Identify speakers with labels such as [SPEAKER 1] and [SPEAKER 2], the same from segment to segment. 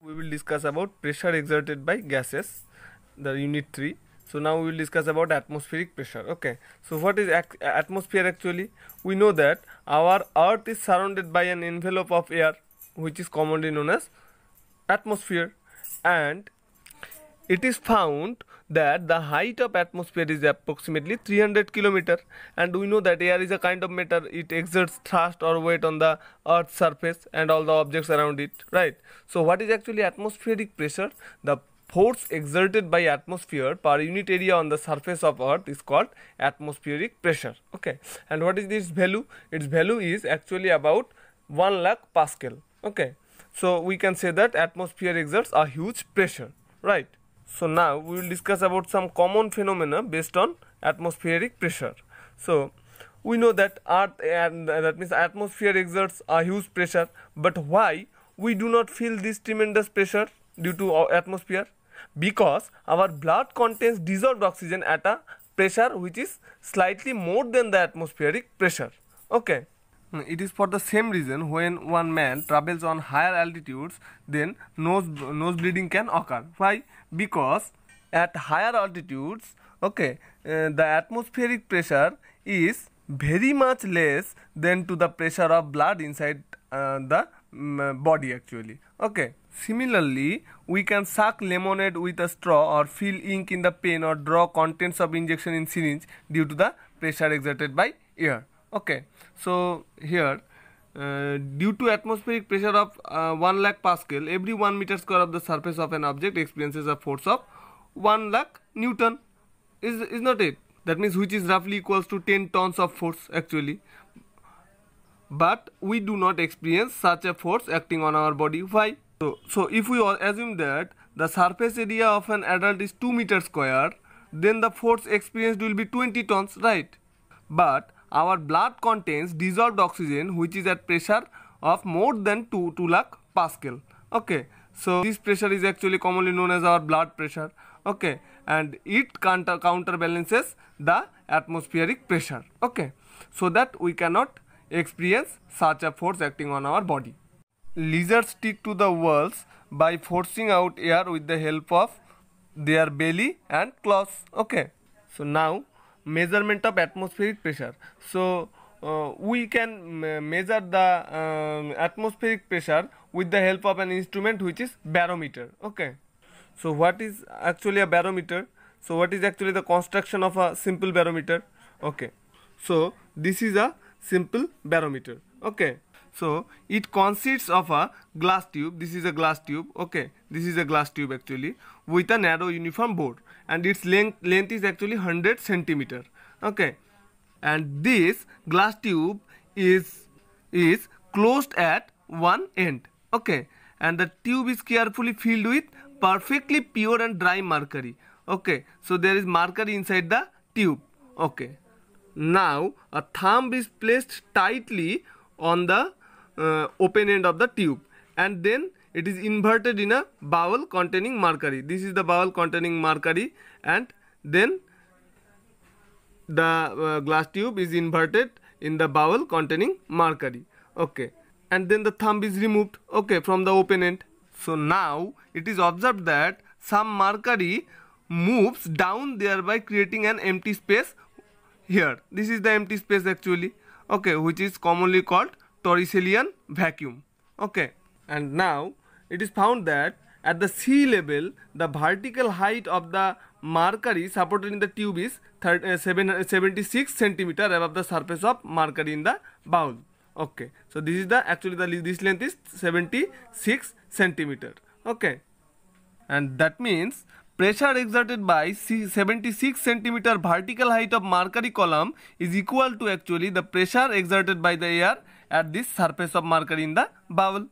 [SPEAKER 1] we will discuss about pressure exerted by gases, the unit 3. So now we will discuss about atmospheric pressure. Okay, so what is atmosphere actually? We know that our earth is surrounded by an envelope of air, which is commonly known as atmosphere, and it is found that the height of atmosphere is approximately 300 kilometer, and we know that air is a kind of matter. It exerts thrust or weight on the earth's surface and all the objects around it, right? So what is actually atmospheric pressure? The force exerted by atmosphere per unit area on the surface of earth is called atmospheric pressure. Okay, and what is its value? Its value is actually about 1 lakh Pascal. Okay, so we can say that atmosphere exerts a huge pressure, right? So now we will discuss about some common phenomena based on atmospheric pressure. So we know that earth, and that means atmosphere exerts a huge pressure, but why we do not feel this tremendous pressure due to our atmosphere? Because our blood contains dissolved oxygen at a pressure which is slightly more than the atmospheric pressure. Okay. It is for the same reason when one man travels on higher altitudes, then nose bleeding can occur. Why? Because at higher altitudes, okay, the atmospheric pressure is very much less than to the pressure of blood inside the body actually. Okay. Similarly, we can suck lemonade with a straw or feel ink in the pen or draw contents of injection in syringe due to the pressure exerted by air. Okay, so here due to atmospheric pressure of 1 lakh Pascal, every 1 meter square of the surface of an object experiences a force of 1 lakh Newton. Is not it? That means which is roughly equals to 10 tons of force actually. But we do not experience such a force acting on our body. Why? So if we assume that the surface area of an adult is 2 meters square, then the force experienced will be 20 tons, right? But our blood contains dissolved oxygen which is at pressure of more than 2 lakh Pascal. Okay, so this pressure is actually commonly known as our blood pressure. Okay, and it counterbalances the atmospheric pressure. Okay, so that we cannot experience such a force acting on our body. Lizards stick to the walls by forcing out air with the help of their belly and claws. Okay, so now measurement of atmospheric pressure. So we can measure the atmospheric pressure with the help of an instrument which is barometer. Okay, so what is actually a barometer? So what is actually the construction of a simple barometer? Okay, so this is a simple barometer. Okay, so it consists of a glass tube. This is a glass tube. Okay, this is a glass tube actually with a narrow uniform bore, and its length is actually 100 centimeter. Okay, and this glass tube is closed at one end. Okay, and the tube is carefully filled with perfectly pure and dry mercury. Okay, so there is mercury inside the tube. Okay, now a thumb is placed tightly on the open end of the tube, and then it is inverted in a bowl containing mercury. This is the bowl containing mercury, and then the glass tube is inverted in the bowl containing mercury. Okay, and then the thumb is removed, okay, from the open end. So now it is observed that some mercury moves down, thereby creating an empty space here. This is the empty space actually, okay, which is commonly called Torricellian vacuum. Okay, and now it is found that at the sea level, the vertical height of the mercury supported in the tube is 76 centimeter above the surface of mercury in the bowl. Okay, so this is the actually this length is 76 centimeter. Okay, and that means pressure exerted by 76 centimeter vertical height of mercury column is equal to actually the pressure exerted by the air at this surface of mercury in the bowl.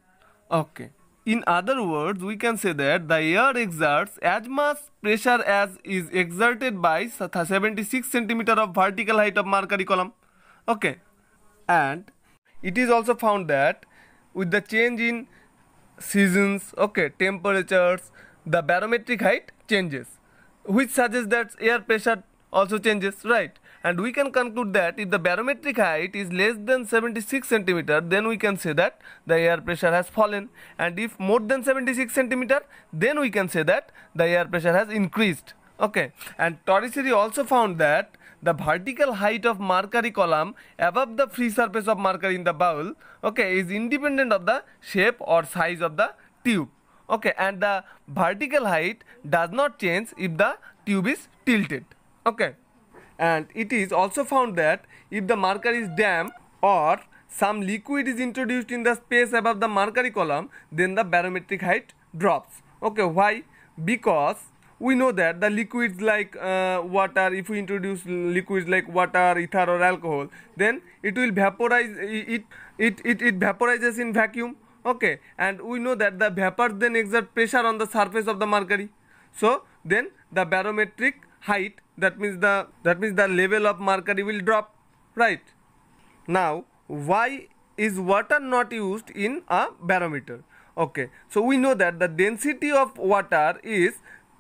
[SPEAKER 1] Okay, in other words, we can say that the air exerts as much pressure as is exerted by 76 centimeter of vertical height of mercury column. Okay, and it is also found that with the change in seasons, okay, temperatures, the barometric height changes, which suggests that air pressure also changes, right? and we can conclude that if the barometric height is less than 76 centimeter, then we can say that the air pressure has fallen, and if more than 76 centimeter, then we can say that the air pressure has increased. Okay, and Torricelli also found that the vertical height of mercury column above the free surface of mercury in the bowl, okay, is independent of the shape or size of the tube. Okay, and the vertical height does not change if the tube is tilted. Okay, and it is also found that if the mercury is damp or some liquid is introduced in the space above the mercury column, then the barometric height drops. Okay, why? Because we know that the liquids like water, if we introduce liquids like water, ether or alcohol, then it will vaporize, it vaporizes in vacuum. Okay, and we know that the vapors then exert pressure on the surface of the mercury. So then the barometric height, that means the level of mercury will drop, right? Now, why is water not used in a barometer? Okay, so we know that the density of water is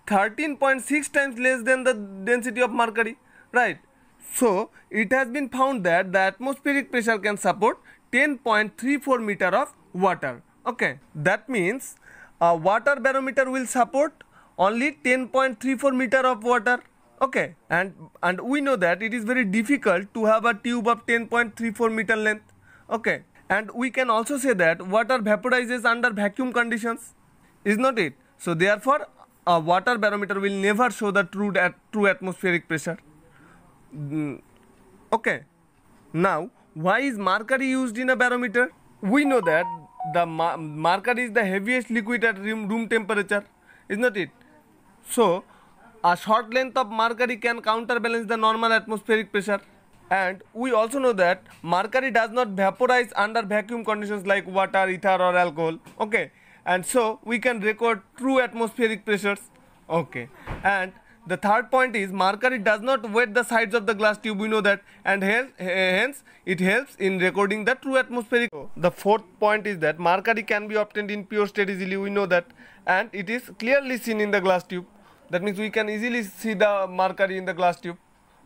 [SPEAKER 1] 13.6 times less than the density of mercury, right? So it has been found that the atmospheric pressure can support 10.34 meter of water. Okay, that means a water barometer will support only 10.34 meter of water. Okay, and we know that it is very difficult to have a tube of 10.34 meter length. Okay, and we can also say that water vaporizes under vacuum conditions, is not it? So therefore a water barometer will never show the true atmospheric pressure. Okay, now why is mercury used in a barometer? We know that the mercury is the heaviest liquid at room temperature, is not it? So a short length of mercury can counterbalance the normal atmospheric pressure, and we also know that mercury does not vaporize under vacuum conditions like water, ether or alcohol. Okay, and so we can record true atmospheric pressures. Okay, and the third point is mercury does not wet the sides of the glass tube, we know that, and hence it helps in recording the true atmospheric. The fourth point is that mercury can be obtained in pure state easily, we know that, and it is clearly seen in the glass tube. That means we can easily see the mercury in the glass tube.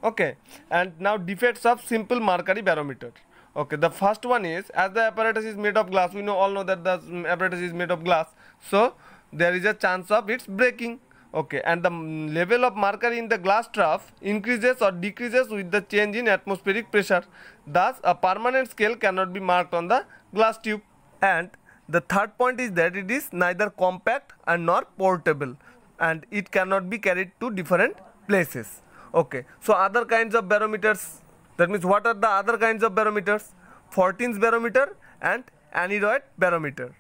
[SPEAKER 1] Okay, and now defects of simple mercury barometer. Okay, the first one is, as the apparatus is made of glass, we all know that the apparatus is made of glass, so there is a chance of its breaking. Okay, and the level of mercury in the glass trough increases or decreases with the change in atmospheric pressure. Thus a permanent scale cannot be marked on the glass tube. And the third point is that it is neither compact and nor portable, and it cannot be carried to different places. Okay, so other kinds of barometers, that means what are the other kinds of barometers? 14's barometer and aneroid barometer.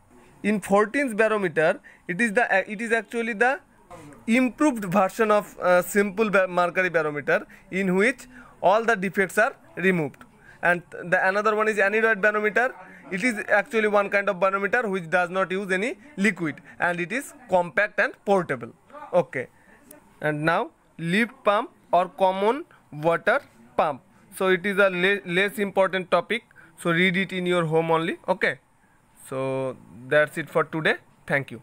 [SPEAKER 1] In 14's barometer, it is actually the improved version of simple mercury barometer, in which all the defects are removed. And the another one is aneroid barometer. It is actually one kind of barometer which does not use any liquid, and it is compact and portable. Okay, and now lift pump or common water pump. So it is a less important topic, so read it in your home only. Okay, so that's it for today. Thank you.